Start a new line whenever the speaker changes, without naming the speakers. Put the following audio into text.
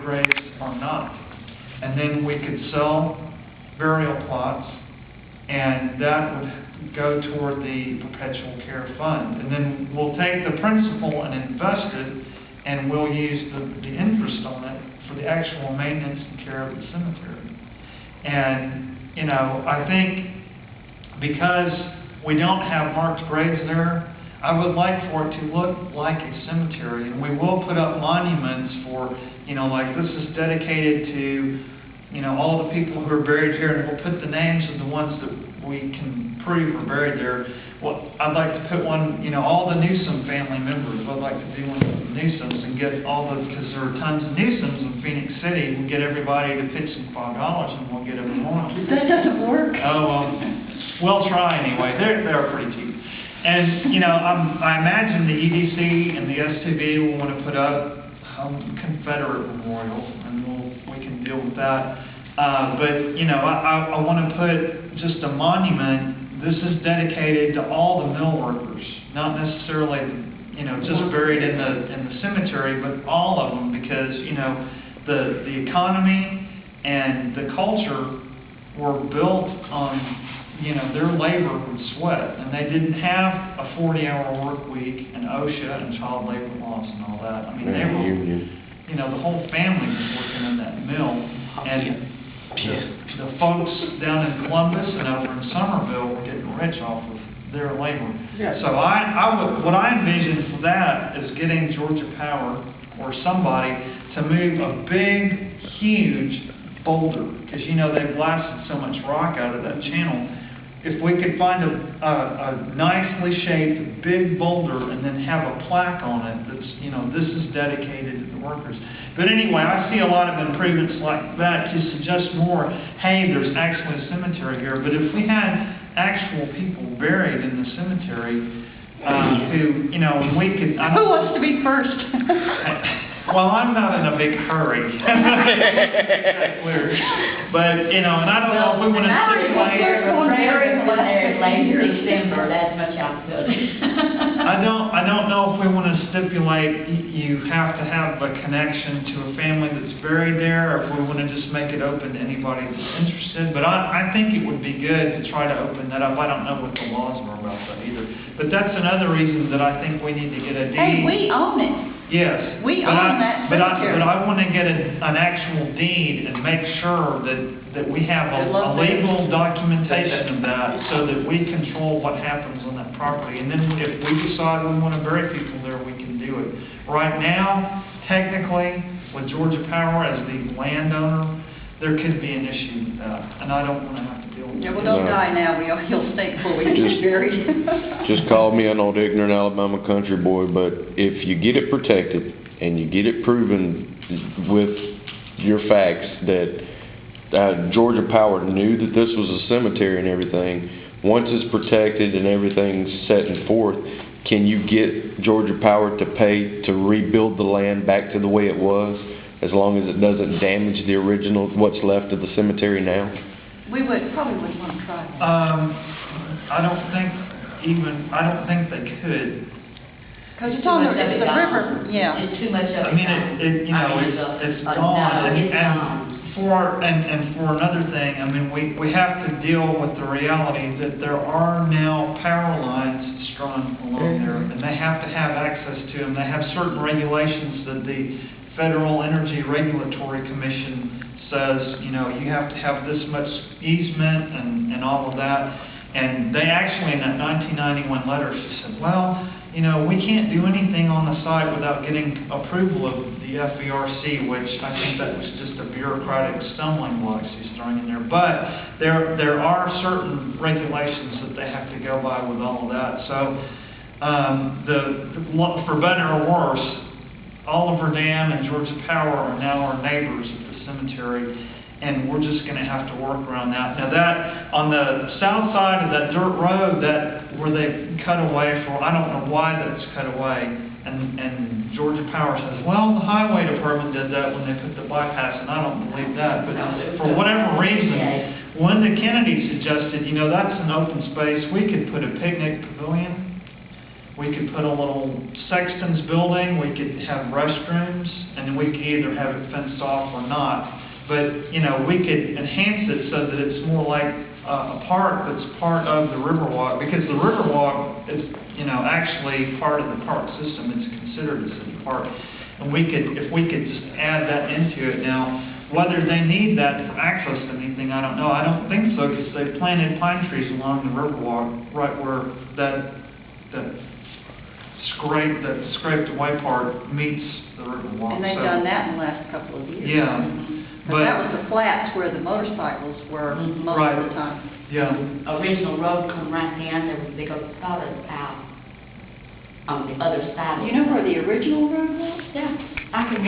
graves or not. And then we could sell burial plots, and that would go toward the perpetual care fund. And then we'll take the principal and invest it, and we'll use the interest on it for the actual maintenance and care of the cemetery. And, you know, I think because we don't have marked graves there, I would like for it to look like a cemetery. And we will put up monuments for, you know, like this is dedicated to, you know, all the people who are buried here, and we'll put the names of the ones that we can prove are buried there. Well, I'd like to put one, you know, all the Newsom family members. I'd like to do one of the Newsoms and get all the, because there are tons of Newsoms in Phoenix City. We'll get everybody to pitch some $5 and we'll get a memorial.
That doesn't work.
Oh, we'll try anyway. They're pretty cheap. And, you know, I imagine the EDC and the STV will want to put up Confederate memorials, and we can deal with that. But, you know, I want to put just a monument. This is dedicated to all the mill workers, not necessarily, you know, just buried in the cemetery, but all of them, because, you know, the economy and the culture were built on, you know, their labor and sweat, and they didn't have a 40-hour work week and OSHA and child labor laws and all that. I mean, they were, you know, the whole family was working in that mill, and the folks down in Columbus and over in Somerville were getting rich off of their labor.
Yes.
So what I envision for that is getting Georgia Power or somebody to move a big, huge boulder, because, you know, they've blasted so much rock out of that channel. If we could find a nicely shaped big boulder and then have a plaque on it that's, you know, this is dedicated to the workers. But anyway, I see a lot of improvements like that to suggest more, hey, there's actually a cemetery here. But if we had actual people buried in the cemetery who, you know, we could...
Who wants to be first?
Well, I'm not in a big hurry. But, you know, and I don't know if we want to stipulate...
late December, that's much possibility.
I don't know if we want to stipulate you have to have a connection to a family that's buried there, or if we want to just make it open to anybody that's interested. But I think it would be good to try to open that up. I don't know what the laws are about that either. But that's another reason that I think we need to get a deed.
Hey, we own it.
Yes.
We own that cemetery.
But I want to get an actual deed and make sure that we have a legal documentation of that, so that we control what happens on that property. And then if we decide we want to bury people there, we can do it. Right now, technically, with Georgia Power as the landowner, there could be an issue with that, and I don't want to have to deal with it.
Yeah, well, don't die now. He'll stay before we get buried.
Just call me an old ignorant Alabama country boy, but if you get it protected and you get it proven with your facts that Georgia Power knew that this was a cemetery and everything, once it's protected and everything's set and forth, can you get Georgia Power to pay to rebuild the land back to the way it was, as long as it doesn't damage the original, what's left of the cemetery now?
We probably wouldn't want to try that.
I don't think they could.
Because it's on the river, yeah.
It's too much of it.
I mean, it's gone. And for another thing, I mean, we have to deal with the reality that there are now power lines strung along there, and they have to have access to them. They have certain regulations that the Federal Energy Regulatory Commission says, you know, you have to have this much easement and all of that. And they actually, in that 1991 letter, she said, well, you know, we can't do anything on the site without getting approval of the FERC, which I think that was just a bureaucratic stumbling block she's throwing in there. But there are certain regulations that they have to go by with all of that. So, for better or worse, Oliver Dam and Georgia Power are now our neighbors at the cemetery, and we're just going to have to work around that. Now that, on the south side of that dirt road, where they cut away for, I don't know why that's cut away, and Georgia Power says, well, the highway department did that when they put the bypass, and I don't believe that. But for whatever reason, when the Kennedy suggested, you know, that's an open space, we could put a picnic pavilion, We could put a little sexton's building, we could have restrooms, and then we could either have it fenced off or not. But, you know, we could enhance it so that it's more like a park that's part of the Riverwalk, because the Riverwalk is, you know, actually part of the park system. It's considered a city park. And we could, if we could just add that into it now, whether they need that for access to anything, I don't know. I don't think so, because they planted pine trees along the Riverwalk, right where that scraped away part meets the Riverwalk.
And they've done that in the last couple of years.
Yeah.
But that was the flats where the motorcycles were most
Right.
of the time.
Yeah.
Original road come right down, there was a big old solid out on the other side.
You know where the original road was?
Yeah, I can